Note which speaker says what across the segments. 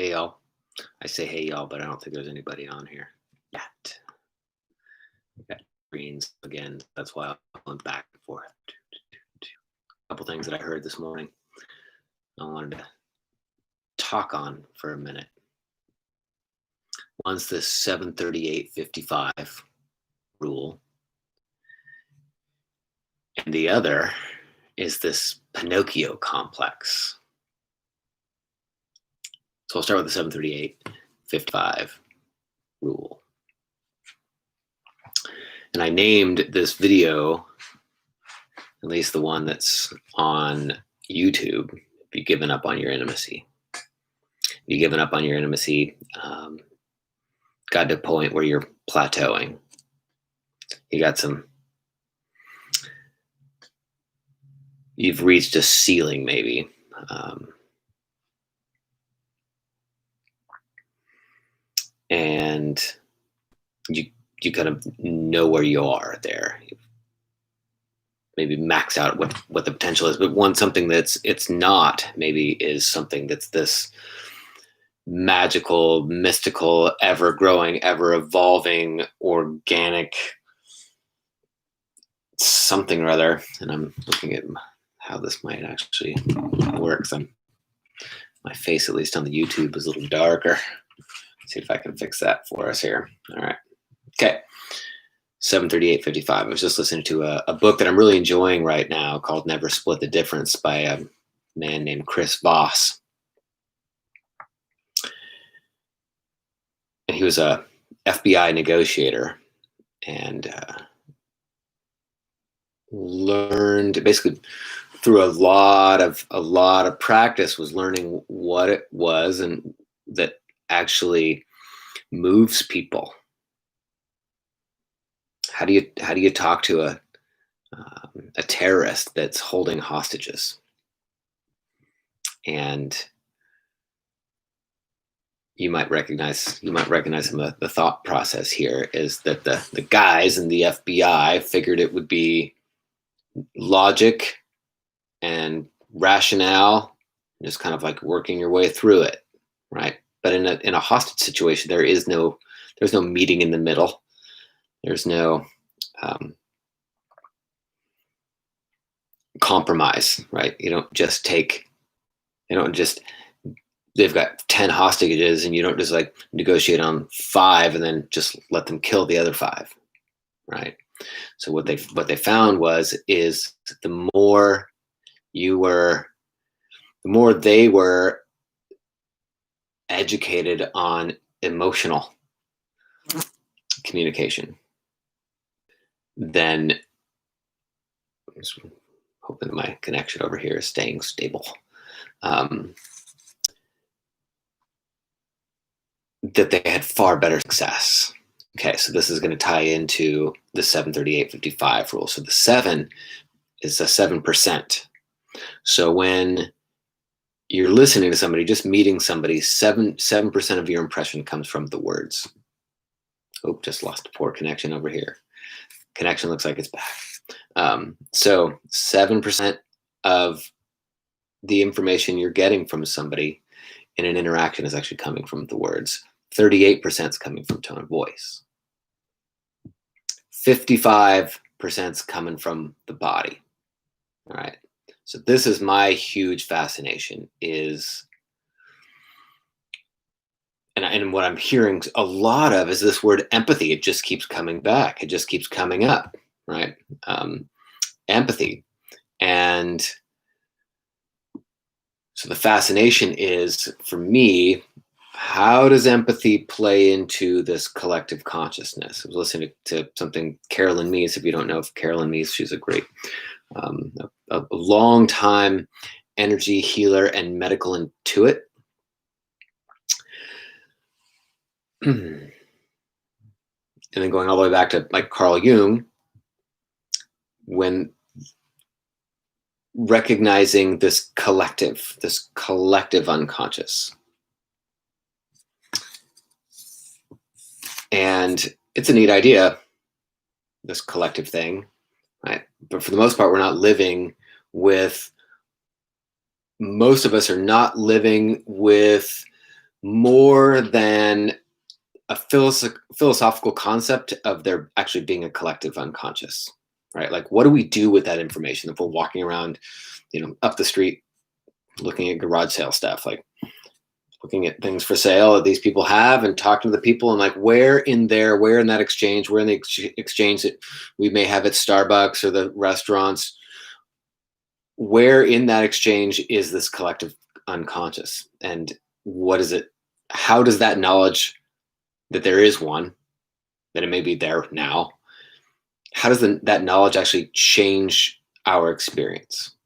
Speaker 1: Hey y'all. I say hey y'all, but I don't think there's anybody on here yet. We got greens again. That's why I went back and forth. A couple things that I heard this morning I wanted to talk on for a minute. One's this 738-55 rule. And the other is this Pinocchio complex. So I'll start with the 738-55 rule. And I named this video, at least the one that's on YouTube, Have You Given Up on Your Intimacy? Have you given up on your intimacy? Got to a point where you're plateauing. You've reached a ceiling maybe. And you kind of know where you are there. You've maybe max out what the potential is, but something it's not maybe is something that's this magical, mystical, ever growing, ever evolving, organic something or other. And I'm looking at how this might actually work. My face, at least on the YouTube, is a little darker. See if I can fix that for us here. All right. Okay. 738-55. I was just listening to a book that I'm really enjoying right now called Never Split the Difference by a man named Chris Voss. And he was a FBI negotiator and learned basically through a lot of practice, was learning what it was and that actually moves people. How do you talk to a terrorist that's holding hostages? And you might recognize some of the thought process here is that the guys in the FBI figured it would be logic and rationale, just kind of like working your way through it, right? But in a hostage situation, there's no meeting in the middle. There's no compromise, right? They've got 10 hostages and you don't just like negotiate on 5 and then just let them kill the other 5, right? So what they found is the more they were educated on emotional communication, then I'm just hoping that my connection over here is staying stable. That they had far better success. Okay, so this is going to tie into the 738-55 rule. So the 7 is a 7%. So when you're listening to somebody, just meeting somebody, 7% of your impression comes from the words. Oh, just lost a poor connection over here. Connection looks like it's back. So 7% of the information you're getting from somebody in an interaction is actually coming from the words. 38% is coming from tone of voice. 55% is coming from the body. All right. So this is my huge fascination and what I'm hearing a lot of is this word empathy. It just keeps coming back. It just keeps coming up, right? Empathy. And so the fascination is, for me, how does empathy play into this collective consciousness? I was listening to something Carolyn Meese. If you don't know Carolyn Meese, she's a great, a long time energy healer and medical intuit. And then going all the way back to like Carl Jung, when recognizing this collective unconscious. And it's a neat idea, this collective thing, right? But for the most part, most of us are not living with more than a philosophical concept of there actually being a collective unconscious, right? Like, what do we do with that information if we're walking around, up the street, looking at garage sale stuff, like looking at things for sale that these people have and talking to the people, and like where in that exchange, where in the exchange that we may have at Starbucks or the restaurants, where in that exchange is this collective unconscious, and what is it? How does that knowledge that there is one, that it may be there now, how does that knowledge actually change our experience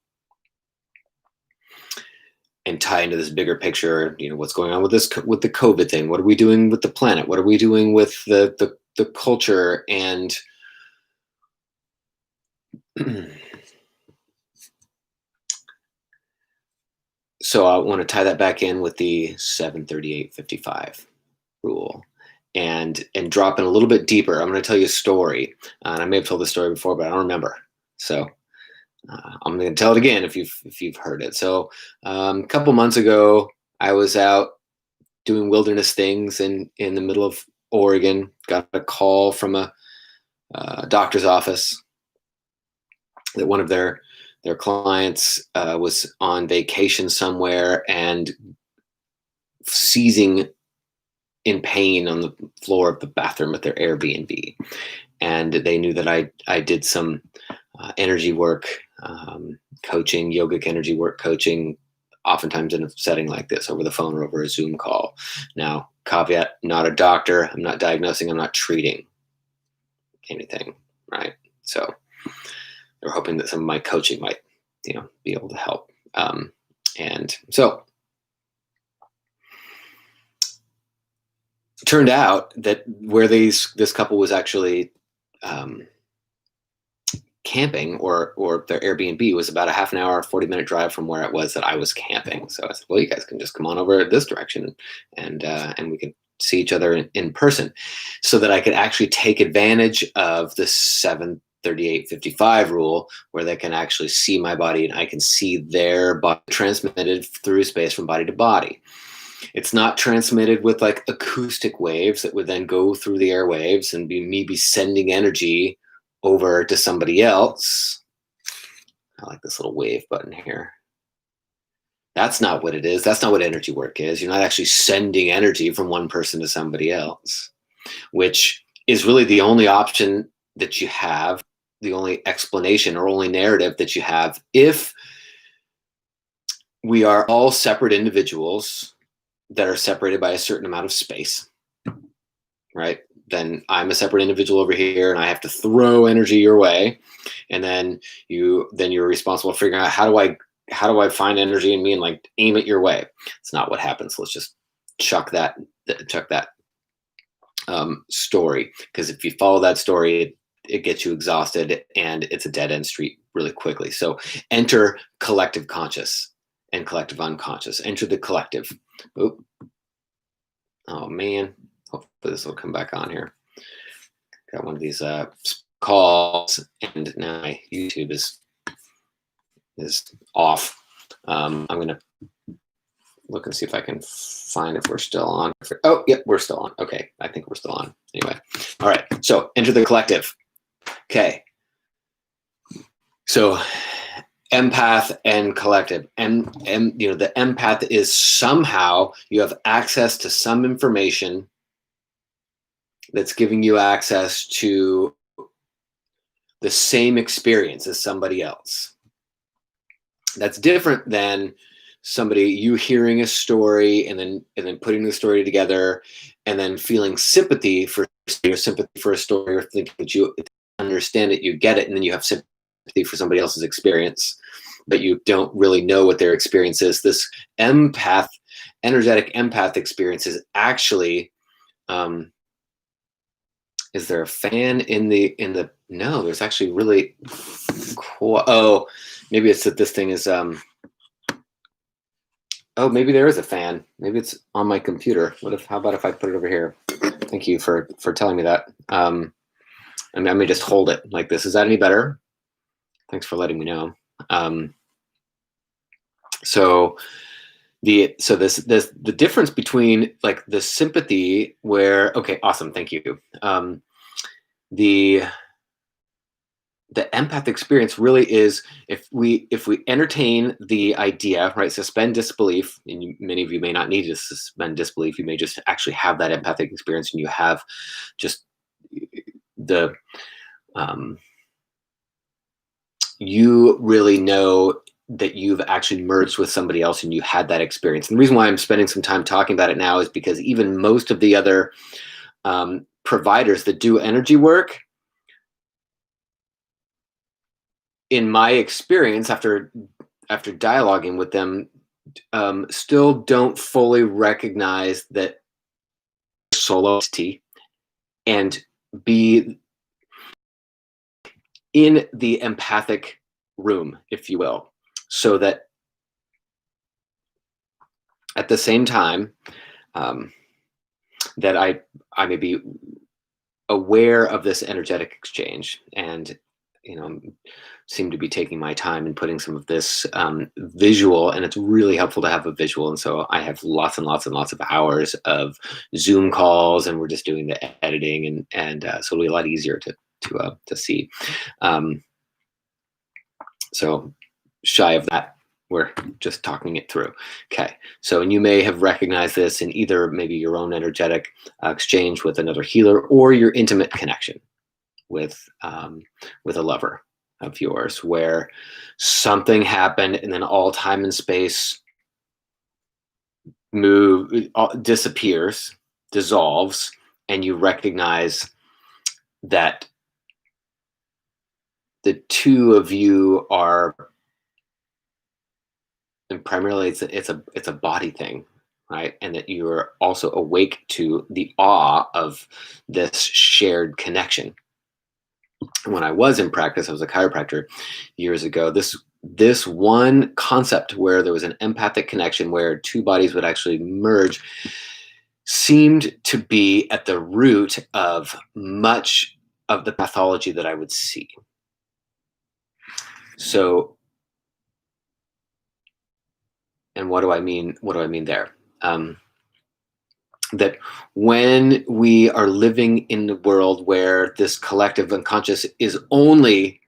Speaker 1: and tie into this bigger picture? What's going on with the COVID thing? What are we doing with the planet? What are we doing with the culture? And so I want to tie that back in with the 738-55 rule and drop in a little bit deeper. I'm going to tell you a story, and I may have told this story before, but I don't remember. So I'm going to tell it again if you've heard it. So a couple months ago, I was out doing wilderness things in the middle of Oregon. Got a call from a doctor's office that one of their clients was on vacation somewhere and seizing in pain on the floor of the bathroom at their Airbnb. And they knew that I did some energy work, coaching, yogic energy work coaching, oftentimes in a setting like this, over the phone or over a Zoom call. Now, caveat, not a doctor. I'm not diagnosing. I'm not treating anything, right? So they're hoping that some of my coaching might, be able to help. And so it turned out that where this couple was actually camping, or their Airbnb, was about a half an hour, 40-minute drive from where it was that I was camping. So I said, well, you guys can just come on over this direction, and we can see each other in person, so that I could actually take advantage of the 738-55 rule, where they can actually see my body and I can see their body transmitted through space from body to body. It's not transmitted with like acoustic waves that would then go through the airwaves and be sending energy over to somebody else. I like this little wave button here. That's not what it is. That's not what energy work is. You're not actually sending energy from one person to somebody else, which is really the only option that you have, the only explanation or only narrative that you have. If we are all separate individuals that are separated by a certain amount of space, right? Then I'm a separate individual over here, and I have to throw energy your way, and then you're responsible for figuring out how do I find energy in me and like aim it your way. It's not what happens. Let's just chuck that story, because if you follow that story, it gets you exhausted and it's a dead end street really quickly. So enter collective conscious and collective unconscious. Enter the collective. Oop. Oh man. Hopefully this will come back on here. Got one of these calls, and now my YouTube is off. I'm gonna look and see if I can find if we're still on. Oh, yep, we're still on. Okay, I think we're still on. Anyway, all right. So enter the collective. Okay. So empath and collective, and the empath is somehow you have access to some information that's giving you access to the same experience as somebody else. That's different than you hearing a story and then putting the story together and then feeling sympathy for a story, or thinking that you understand it, you get it, and then you have sympathy for somebody else's experience, but you don't really know what their experience is. This energetic empath experience is actually, is there a fan in the no, there's actually really cool. Oh, maybe it's that this thing is, oh, maybe there is a fan. Maybe it's on my computer. How about if I put it over here? Thank you for telling me that. I may just hold it like this. Is that any better? Thanks for letting me know. So The difference between like the sympathy where, okay, awesome, thank you. The the empath experience really is, if we entertain the idea, right, suspend disbelief, and many of you may not need to suspend disbelief, you may just actually have that empathic experience, and you have just the you really know that you've actually merged with somebody else and you had that experience. And the reason why I'm spending some time talking about it now is because even most of the other providers that do energy work, in my experience, after dialoguing with them, still don't fully recognize that solo entity and be in the empathic room, if you will, so that at the same time that I may be aware of this energetic exchange, and seem to be taking my time and putting some of this visual, and it's really helpful to have a visual. And so I have lots and lots and lots of hours of Zoom calls, and we're just doing the editing, and so it'll be a lot easier to see. So shy of that, we're just talking it through. Okay, so, and you may have recognized this in either maybe your own energetic exchange with another healer, or your intimate connection with a lover of yours, where something happened and then all time and space disappears, dissolves, and you recognize that the two of you are, and primarily it's a body thing, right? And that you're also awake to the awe of this shared connection. When I was in practice, I was a chiropractor years ago. This one concept where there was an empathic connection where two bodies would actually merge seemed to be at the root of much of the pathology that I would see. So, and what do I mean? What do I mean there? That when we are living in the world where this collective unconscious is only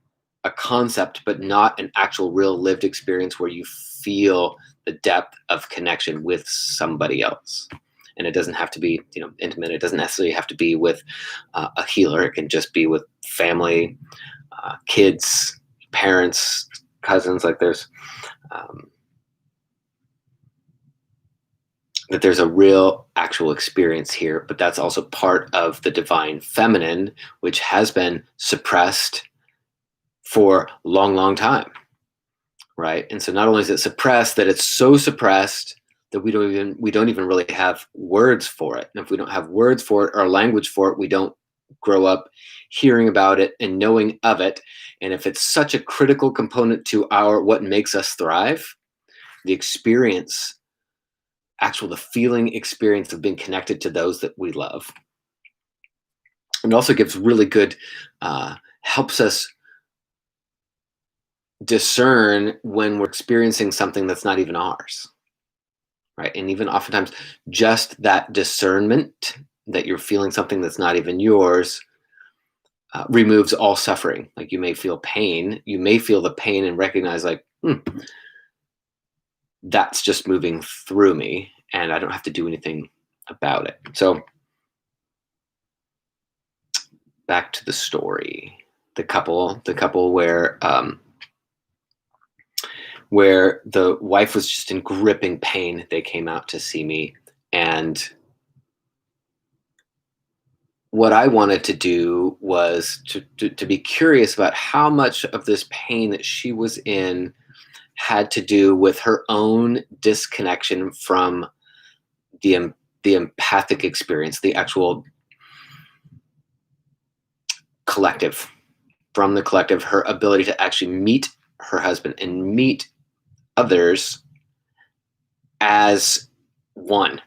Speaker 1: a concept, but not an actual real lived experience where you feel the depth of connection with somebody else. And it doesn't have to be, intimate. It doesn't necessarily have to be with a healer. It can just be with family, kids, parents, cousins. Like there's that there's a real actual experience here, but that's also part of the divine feminine, which has been suppressed for a long, long time, right? And so not only is it suppressed, that it's so suppressed that we don't even really have words for it. And if we don't have words for it or language for it, we don't grow up hearing about it and knowing of it. And if it's such a critical component to what makes us thrive, the experience, the feeling experience of being connected to those that we love. And also gives really good, helps us discern when we're experiencing something that's not even ours, right? And even oftentimes just that discernment that you're feeling something that's not even yours removes all suffering. Like you may feel pain, you may feel the pain and recognize like, that's just moving through me and I don't have to do anything about it. So back to the story, the couple where the wife was just in gripping pain. They came out to see me, and what I wanted to do was to be curious about how much of this pain that she was in had to do with her own disconnection from the empathic experience, the actual collective, from the collective, her ability to actually meet her husband and meet others as one.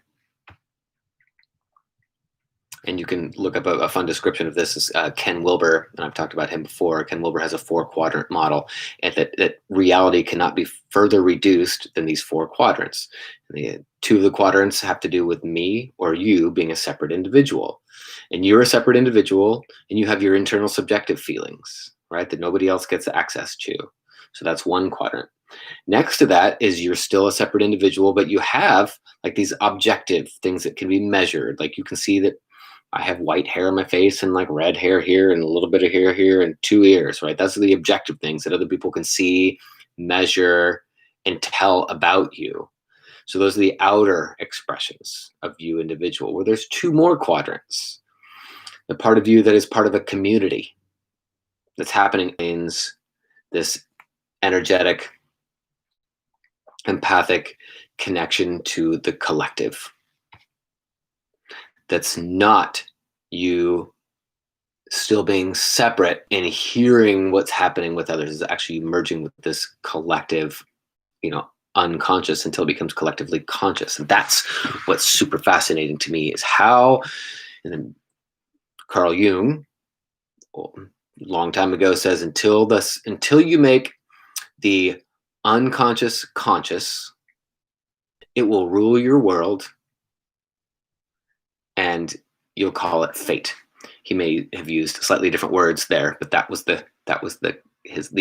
Speaker 1: and you can look up a fun description of this, is Ken Wilber, and I've talked about him before. Ken Wilber has a 4-quadrant model, and that reality cannot be further reduced than these 4 quadrants. And 2 of the quadrants have to do with me or you being a separate individual. And you're a separate individual, and you have your internal subjective feelings, right, that nobody else gets access to. So that's 1 quadrant. Next to that is you're still a separate individual, but you have like these objective things that can be measured. Like you can see that I have white hair on my face and like red hair here and a little bit of hair here and 2 ears, right? That's the objective things that other people can see, measure, and tell about you. So those are the outer expressions of you individual, where there's 2 more quadrants. The part of you that is part of a community that's happening means this energetic, empathic connection to the collective. That's not you still being separate and hearing what's happening with others. Is actually merging with this collective, unconscious until it becomes collectively conscious. And that's what's super fascinating to me, is how, and then Carl Jung, a long time ago, says until you make the unconscious conscious, it will rule your world, and you'll call it fate. He may have used slightly different words there, but that was the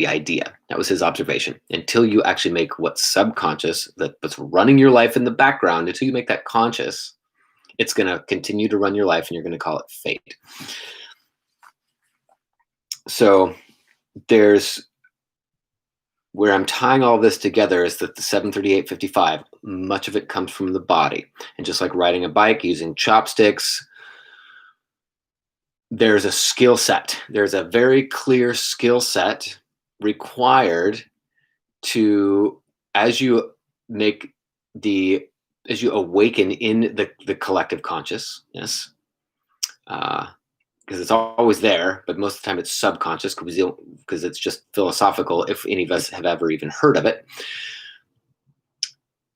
Speaker 1: idea. That was his observation. Until you actually make what's subconscious, that's running your life in the background, until you make that conscious, it's going to continue to run your life, and you're going to call it fate. So there's where I'm tying all this together is that the 73855, much of it comes from the body. And just like riding a bike using chopsticks, there's a skill set. There's a very clear skill set required to, as you awaken in the collective consciousness, because it's always there, but most of the time it's subconscious because it's just philosophical, if any of us have ever even heard of it.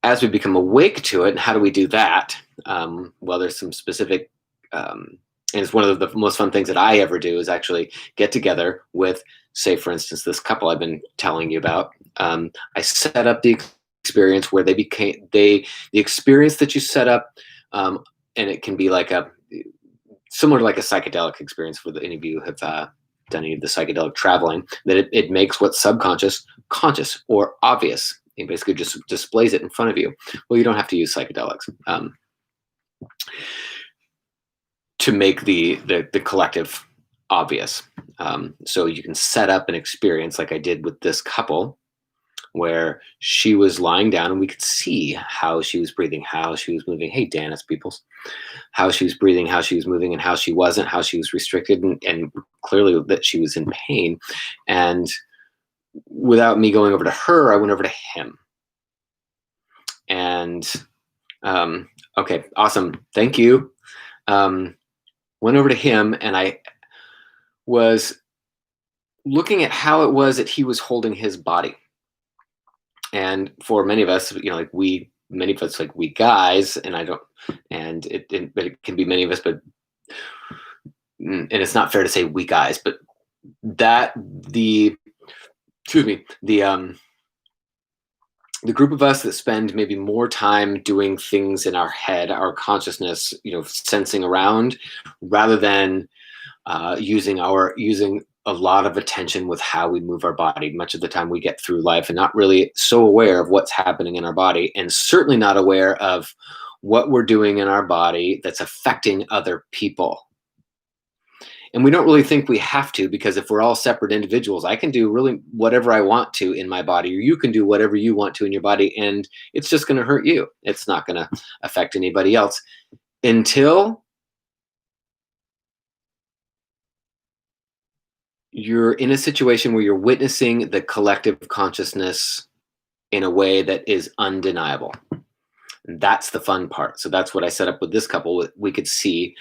Speaker 1: As we become awake to it, and how do we do that? Well, there's some specific, and it's one of the most fun things that I ever do is actually get together with, say, for instance, this couple I've been telling you about. I set up the experience where the experience that you set up, and it can be like similar to like a psychedelic experience, for any of you who have done any of the psychedelic traveling, that it makes what's subconscious conscious or obvious. It basically just displays it in front of you. Well, you don't have to use psychedelics to make the collective obvious. So you can set up an experience like I did with this couple, where she was lying down and we could see how she was breathing, how she was moving. Hey, Dan, it's Peoples. How she was breathing, how she was moving, and how she wasn't, how she was restricted, and clearly that she was in pain. And without me going over to her, I went over to him. And okay, awesome. Thank you. Went over to him, and I was looking at how it was that he was holding his body. And for many of us, many of us, like we guys, and but it can be many of us, and it's not fair to say we guys, but the group of us that spend maybe more time doing things in our head, our consciousness, sensing around, rather than using a lot of attention with how we move our body. Much of the time we get through life and not really so aware of what's happening in our body, and certainly not aware of what we're doing in our body that's affecting other people. And we don't really think we have to, because if we're all separate individuals, I can do really whatever I want to in my body, or you can do whatever you want to in your body, and it's just going to hurt you. It's not going to affect anybody else until you're in a situation where you're witnessing the collective consciousness in a way that is undeniable. And that's the fun part. So that's what I set up with this couple. I could see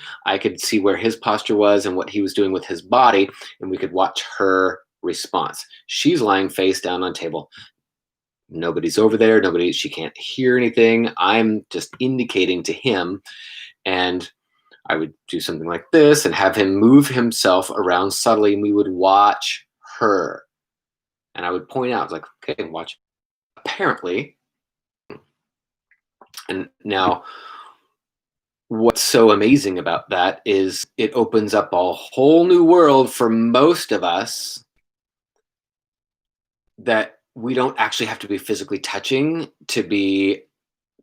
Speaker 1: where his posture was and what he was doing with his body, and we could watch her response. She's lying face down on table. Nobody's over there. She can't hear anything. I'm just indicating to him, and I would do something like this and have him move himself around subtly, and we would watch her. And I would point out, like, okay, watch. Apparently, and now what's so amazing about that is it opens up a whole new world for most of us that we don't actually have to be physically touching to be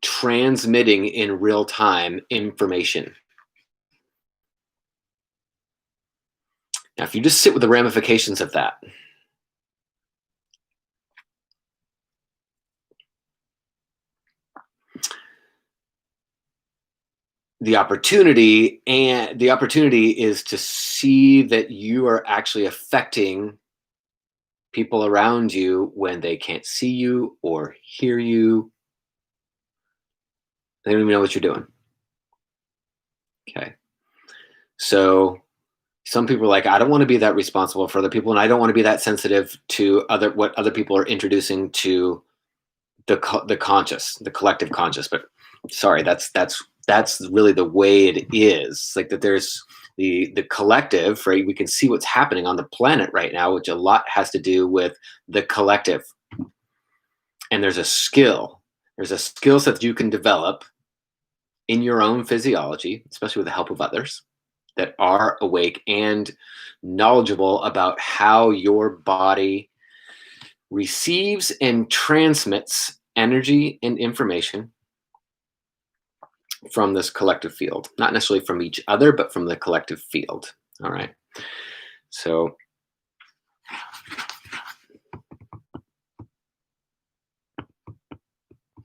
Speaker 1: transmitting in real time information. Now, if you just sit with the ramifications of that, the opportunity is to see that you are actually affecting people around you when they can't see you or hear you. They don't even know what you're doing. Okay. So some people are like, I don't want to be that responsible for other people, and I don't want to be that sensitive to what other people are introducing to the conscious, the collective conscious. But sorry, that's really the way it is. Like that, there's the collective, right? We can see what's happening on the planet right now, which a lot has to do with the collective. And there's a skill set that you can develop in your own physiology, especially with the help of others that are awake and knowledgeable about how your body receives and transmits energy and information from this collective field, not necessarily from each other, but from the collective field. All right. So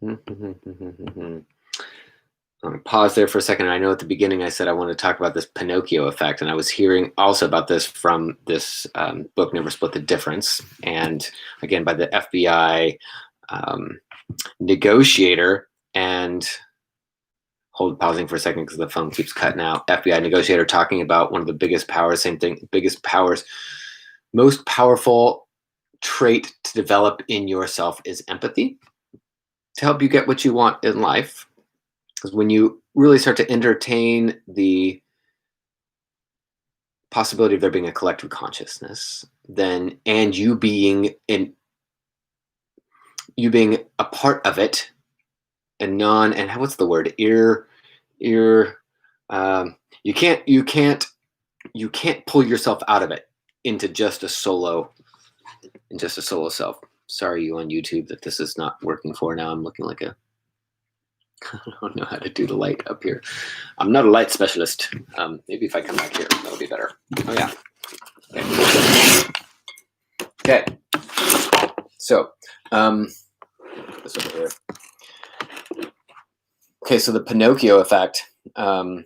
Speaker 1: I'm going to pause there for a second. I know at the beginning I said I want to talk about this Pinocchio effect, and I was hearing also about this from this book, Never Split the Difference, and again by the FBI negotiator. And pausing for a second because the phone keeps cutting out. FBI negotiator talking about one of the biggest powers, same thing, biggest powers, most powerful trait to develop in yourself is empathy to help you get what you want in life. Because when you really start to entertain the possibility of there being a collective consciousness, then and you being a part of it, and what's the word? You can't pull yourself out of it into just a solo self. Sorry, you on YouTube, that this is not working for now. I'm looking like I don't know how to do the light up here. I'm not a light specialist. Maybe if I come back here, that'll be better. Oh yeah. Okay. So, this over here. Okay, so the Pinocchio effect. Pinocchio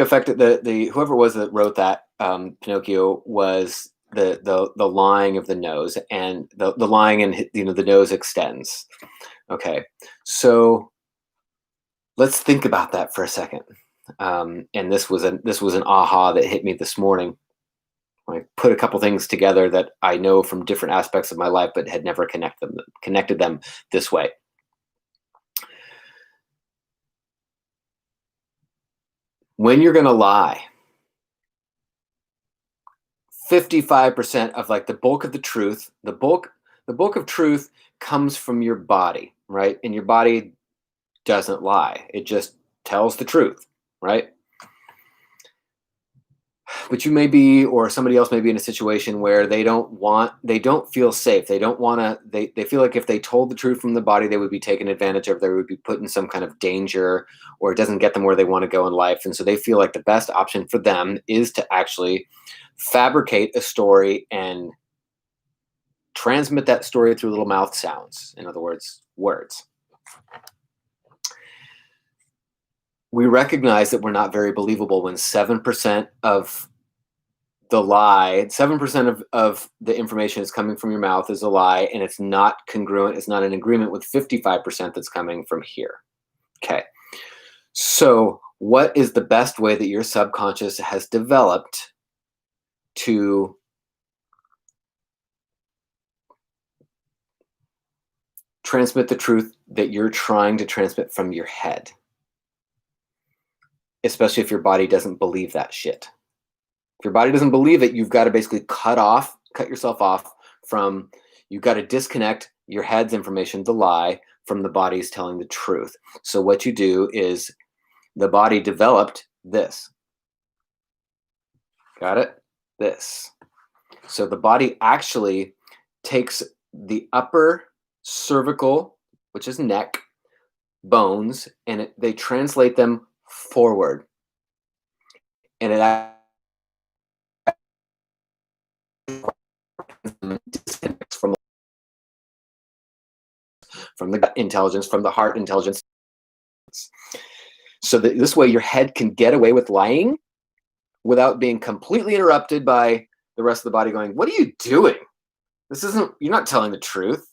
Speaker 1: effect. The whoever it was that wrote that Pinocchio was the lying of the nose, and the lying, and the nose extends. Okay, so let's think about that for a second. And this was an aha that hit me this morning. I put a couple things together that I know from different aspects of my life, but had never connected them this way. When you're going to lie, 55% of like the bulk of the truth, the bulk of truth comes from your body, right? And your body doesn't lie. It just tells the truth, right? But you may be, or somebody else may be in a situation where they don't feel safe. They don't want to, they feel like if they told the truth from the body, they would be taken advantage of. They would be put in some kind of danger, or it doesn't get them where they want to go in life. And so they feel like the best option for them is to actually fabricate a story and transmit that story through little mouth sounds. In other words, words. We recognize that we're not very believable when 7% of the lie, 7% of the information is coming from your mouth is a lie, and it's not congruent, it's not in agreement with 55% that's coming from here. Okay. So what is the best way that your subconscious has developed to transmit the truth that you're trying to transmit from your head, especially if your body doesn't believe that shit. If your body doesn't believe it, you've got to basically cut yourself off from, you've got to disconnect your head's information, the lie, from the body's telling the truth. So what you do is the body developed this. Got it? This. So the body actually takes the upper cervical, which is neck, bones, and they translate them forward. And it disconnects from the gut intelligence, from the heart intelligence. So that this way your head can get away with lying without being completely interrupted by the rest of the body going, what are you doing? You're not telling the truth.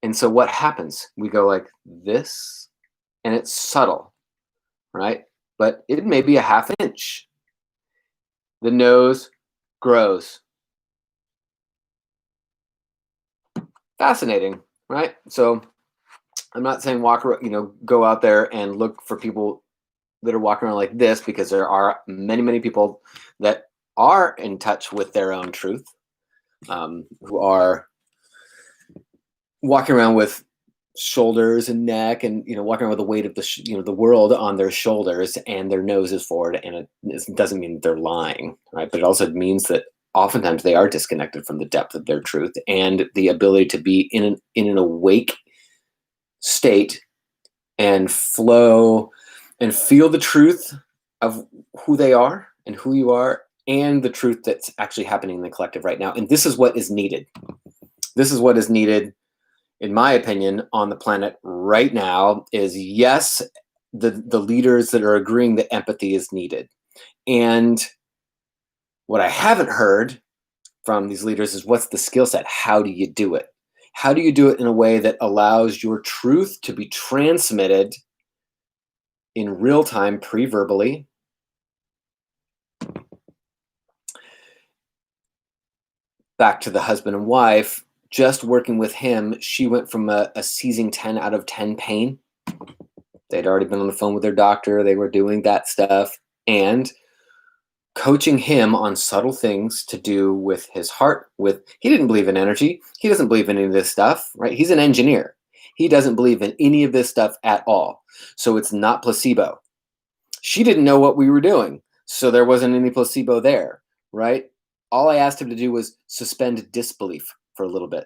Speaker 1: And so what happens? We go like this, and it's subtle, right? But it may be a half inch. The nose grows. Fascinating, right? So I'm not saying go out there and look for people that are walking around like this, because there are many, many people that are in touch with their own truth, who are walking around with shoulders and neck, and walking around with the weight of the world on their shoulders, and their nose is forward, and it doesn't mean they're lying, right? But it also means that oftentimes they are disconnected from the depth of their truth and the ability to be in an awake state and flow and feel the truth of who they are and who you are, and the truth that's actually happening in the collective right now. And this is what is needed. This is what is needed, in my opinion, on the planet right now. Is, yes, the leaders that are agreeing that empathy is needed. And what I haven't heard from these leaders is, what's the skill set? How do you do it? How do you do it in a way that allows your truth to be transmitted in real time, pre-verbally, back to the husband and wife? Just working with him, she went from a seizing 10 out of 10 pain. They'd already been on the phone with their doctor. They were doing that stuff and coaching him on subtle things to do with his heart. He didn't believe in energy. He doesn't believe in any of this stuff, right? He's an engineer. He doesn't believe in any of this stuff at all. So it's not placebo. She didn't know what we were doing, so there wasn't any placebo there, right? All I asked him to do was suspend disbelief for a little bit.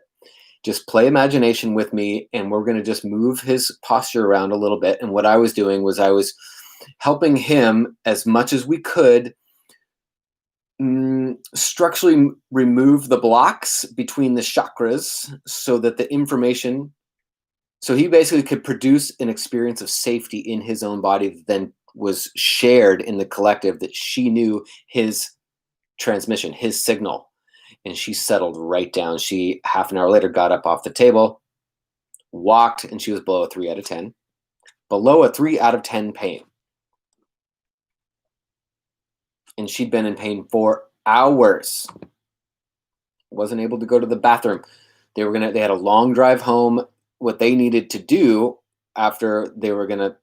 Speaker 1: Just play imagination with me, and we're going to just move his posture around a little bit. And what I was doing was I was helping him as much as we could structurally remove the blocks between the chakras, so that the information, so he basically could produce an experience of safety in his own body that then was shared in the collective, that she knew his transmission, his signal. And she settled right down. She, half an hour later, got up off the table, walked, and she was below a 3 out of 10. Below a 3 out of 10 pain. And she'd been in pain for hours. Wasn't able to go to the bathroom. They had a long drive home. What they needed to do after they were going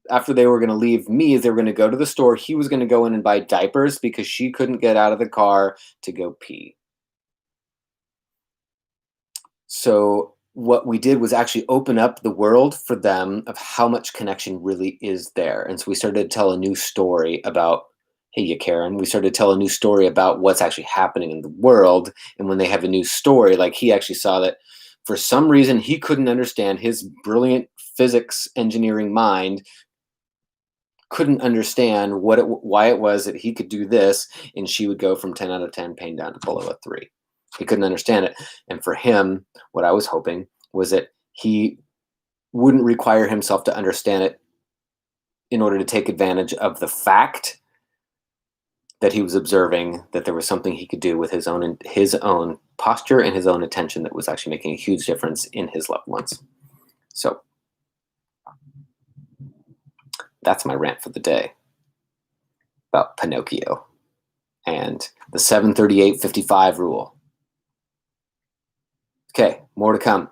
Speaker 1: to leave me is they were going to go to the store. He was going to go in and buy diapers because she couldn't get out of the car to go pee. So what we did was actually open up the world for them of how much connection really is there. And so we started to tell a new story about, hey, you Karen, we started to tell a new story about what's actually happening in the world. And when they have a new story, like he actually saw that for some reason he couldn't understand, his brilliant physics engineering mind couldn't understand why it was that he could do this, and she would go from 10 out of 10 pain down to below a 3. He couldn't understand it. And for him, what I was hoping was that he wouldn't require himself to understand it in order to take advantage of the fact that he was observing that there was something he could do with his own posture and his own attention that was actually making a huge difference in his loved ones. So that's my rant for the day about Pinocchio and the 738-55 rule. Okay, more to come.